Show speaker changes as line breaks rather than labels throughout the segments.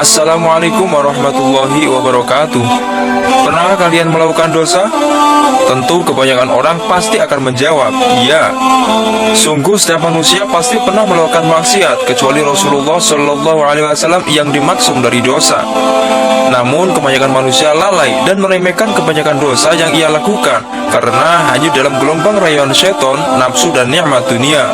Assalamualaikum warahmatullahi wabarakatuh. Pernahkah kalian melakukan dosa? Tentu kebanyakan orang pasti akan menjawab, ya. Sungguh setiap manusia pasti pernah melakukan maksiat, kecuali Rasulullah Shallallahu Alaihi Wasallam yang dimaksum dari dosa. Namun kebanyakan manusia lalai dan meremehkan kebanyakan dosa yang ia lakukan, karena hanya dalam gelombang rayuan syaitan, nafsu dan nikmat dunia.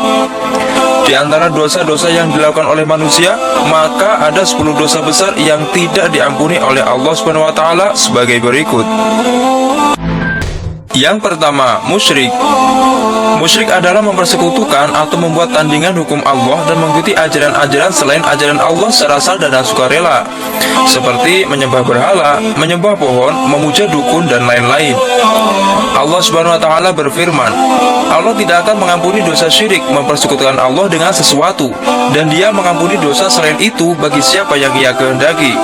Di antara dosa-dosa yang dilakukan oleh manusia, maka ada 10 dosa besar yang tidak diampuni oleh Allah Subhanahu wa Ta'ala sebagai berikut. Yang pertama, musyrik. Musyrik adalah mempersekutukan atau membuat tandingan hukum Allah dan mengikuti ajaran-ajaran selain ajaran Allah secara sadar dan sukarela, seperti menyembah berhala, menyembah pohon, memuja dukun, dan lain-lain. Allah Subhanahu wa Ta'ala berfirman, Allah tidak akan mengampuni dosa syirik, mempersekutukan Allah dengan sesuatu, dan Dia mengampuni dosa selain itu bagi siapa yang Ia kehendaki.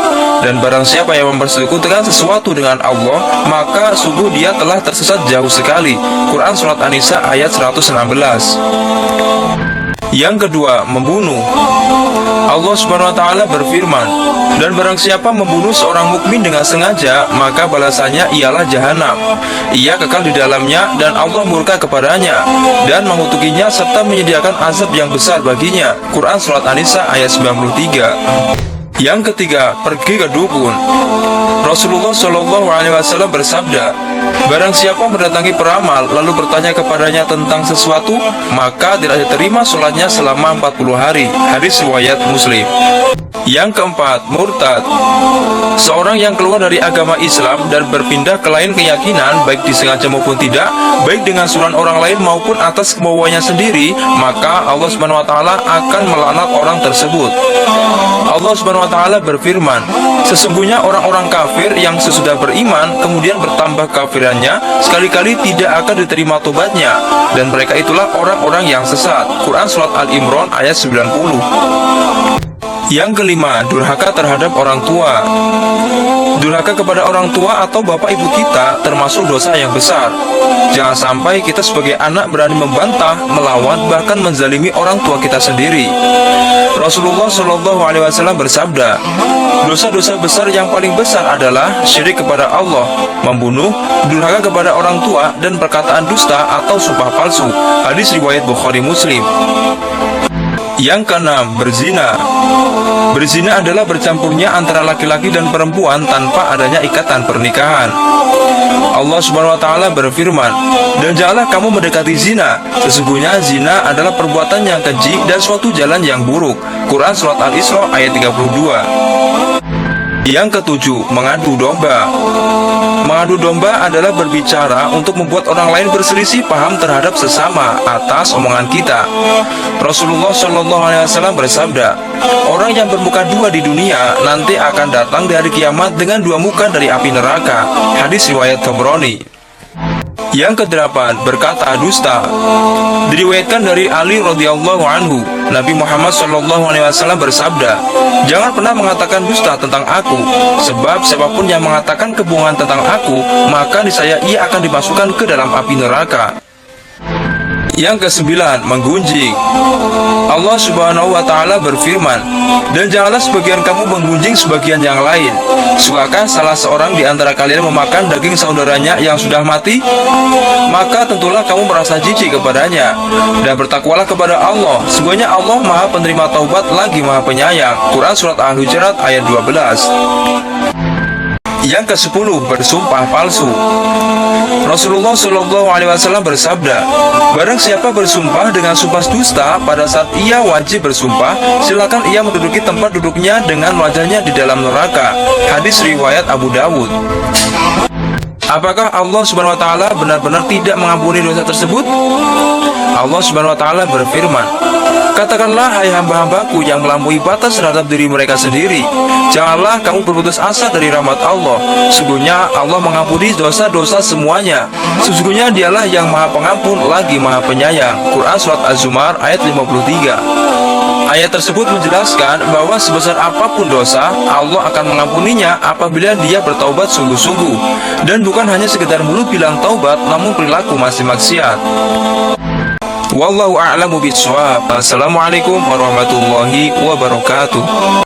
Dan barang siapa yang mempersekutukan sesuatu dengan Allah, maka sungguh dia telah tersesat jauh sekali. Quran Surat An-Nisa ayat 116. Yang kedua, membunuh. Allah Subhanahu wa Ta'ala berfirman, dan barang siapa membunuh seorang mukmin dengan sengaja, maka balasannya ialah jahanam. Ia kekal di dalamnya dan Allah murka kepadanya dan mengutukinya serta menyediakan azab yang besar baginya. Quran Surat An-Nisa ayat 93. Yang ketiga, pergi ke dukun. Rasulullah Shallallahu Alaihi Wasallam bersabda, barang siapa mendatangi peramal lalu bertanya kepadanya tentang sesuatu, maka tidak diterima sholatnya selama 40 hari. Hadis riwayat Muslim. Yang keempat, murtad. Seorang yang keluar dari agama Islam dan berpindah ke lain keyakinan, baik disengaja maupun tidak, baik dengan suruhan orang lain maupun atas kemauannya sendiri, maka Allah Subhanahu wa Ta'ala akan melaknat orang tersebut. Allah Subhanahu wa Ta'ala berfirman, sesungguhnya orang-orang kafir yang sesudah beriman kemudian bertambah kafirannya, sekali-kali tidak akan diterima tobatnya, dan mereka itulah orang-orang yang sesat. Quran Surat Al-Imran ayat 90. Yang kelima, durhaka terhadap orang tua. Durhaka kepada orang tua atau bapak ibu kita termasuk dosa yang besar. Jangan sampai kita sebagai anak berani membantah, melawan, bahkan menzalimi orang tua kita sendiri. Rasulullah Shallallahu Alaihi Wasallam bersabda, dosa-dosa besar yang paling besar adalah syirik kepada Allah, membunuh, durhaka kepada orang tua, dan perkataan dusta atau sumpah palsu. Hadis riwayat Bukhari Muslim. Yang keenam, berzina. Berzina adalah bercampurnya antara laki-laki dan perempuan tanpa adanya ikatan pernikahan. Allah Subhanahu wa Ta'ala berfirman, dan janganlah kamu mendekati zina, sesungguhnya zina adalah perbuatan yang keji dan suatu jalan yang buruk. Quran Surat Al-Isra ayat 32. Yang ketujuh, mengadu domba. Mengadu domba adalah berbicara untuk membuat orang lain berselisih paham terhadap sesama atas omongan kita. Rasulullah Shallallahu Alaihi Wasallam bersabda, orang yang bermuka dua di dunia nanti akan datang di hari kiamat dengan dua muka dari api neraka. Hadis riwayat Tabrani. Yang kedelapan, berkata dusta. Diriwayatkan dari Ali radhiyallahu anhu, Nabi Muhammad Shallallahu Alaihi Wasallam bersabda, jangan pernah mengatakan dusta tentang aku, sebab siapapun yang mengatakan kebohongan tentang aku, maka niscaya ia akan dimasukkan ke dalam api neraka. Yang kesembilan, menggunjing. Allah Subhanahu wa Ta'ala berfirman, dan janganlah sebagian kamu menggunjing sebagian yang lain. Sukakah salah seorang di antara kalian memakan daging saudaranya yang sudah mati? Maka tentulah kamu merasa jijik kepadanya. Dan bertakwalah kepada Allah, sesungguhnya Allah Maha Penerima Taubat lagi Maha Penyayang. Quran Surat Al-Hujurat ayat 12. Yang ke-10, bersumpah palsu. Rasulullah Shallallahu Alaihi Wasallam bersabda, barang siapa bersumpah dengan sumpah dusta pada saat ia wajib bersumpah, silakan ia menduduki tempat duduknya dengan wajahnya di dalam neraka. Hadis riwayat Abu Dawud. Apakah Allah Subhanahu wa Ta'ala benar-benar tidak mengampuni dosa tersebut? Allah Subhanahu wa Ta'ala berfirman, katakanlah hai hamba-hambaku yang melampaui batas terhadap diri mereka sendiri, janganlah kamu berputus asa dari rahmat Allah. Sesungguhnya Allah mengampuni dosa-dosa semuanya. Sesungguhnya Dialah yang Maha Pengampun lagi Maha Penyayang. Quran Surat Az-Zumar ayat 53. Ayat tersebut menjelaskan bahwa sebesar apapun dosa, Allah akan mengampuninya apabila dia bertaubat sungguh-sungguh, dan bukan hanya sekedar mulut bilang taubat, namun perilaku masih maksiat. Wallahu a'lamu bishawab. Assalamualaikum warahmatullahi wabarakatuh.